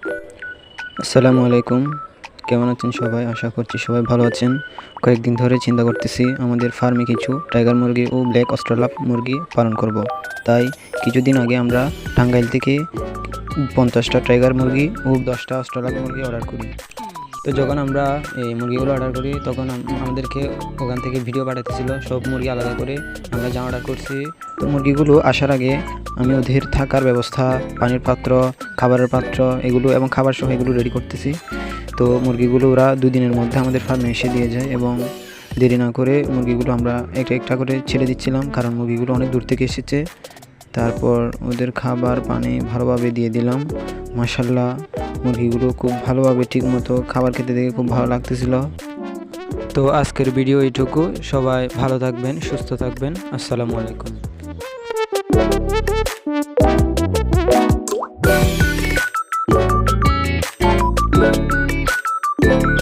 আসসালামু আলাইকুম। কেমন আছেন সবাই? আশা করছি সবাই ভালো আছেন। কয়েকদিন ধরে চিন্তা করতেছি আমাদের ফার্মে কিছু টাইগার মুরগি ও ব্ল্যাক অস্ট্রেলাপ মুরগি পালন করব। তাই কিছুদিন আগে আমরা টাঙ্গাইল থেকে 50টা টাইগার মুরগি ও 10টা অস্ট্রেলাপ মুরগি অর্ডার করি। তো যখন আমরা এই মুরগিগুলো অর্ডার করি তখন আমাদেরকে ওখান থেকে ভিডিও পাঠাতেছিল সব মুরগি আলাদা করে আমরা যা অর্ডার করছি। তো মুরগিগুলো আসার আগে আমি ওদের থাকার ব্যবস্থা, পানির পাত্র, খাবারের পাত্র এগুলো এবং খাবার সহ এগুলো রেডি করতেছি। তো মুরগিগুলো ওরা 2 দিনের মধ্যে আমাদের ফার্মে এসে দিয়ে যায় এবং দেরি না করে মুরগিগুলো আমরা একটা একটা করে ছেড়ে দিচ্ছিলাম, কারণ মুরগিগুলো অনেক দূর থেকে এসেছে। তারপর ওদের খাবার পানি ভালোভাবে দিয়ে দিলাম। মাশাআল্লাহ, মুরগিগুলো খুব ভালোভাবে ঠিকমতো খাবার খেতে দেখে খুব ভালো লাগতেছিল। তো আজকের ভিডিও এইটুকু। সবাই ভালো থাকবেন, সুস্থ থাকবেন। আসসালামু আলাইকুম।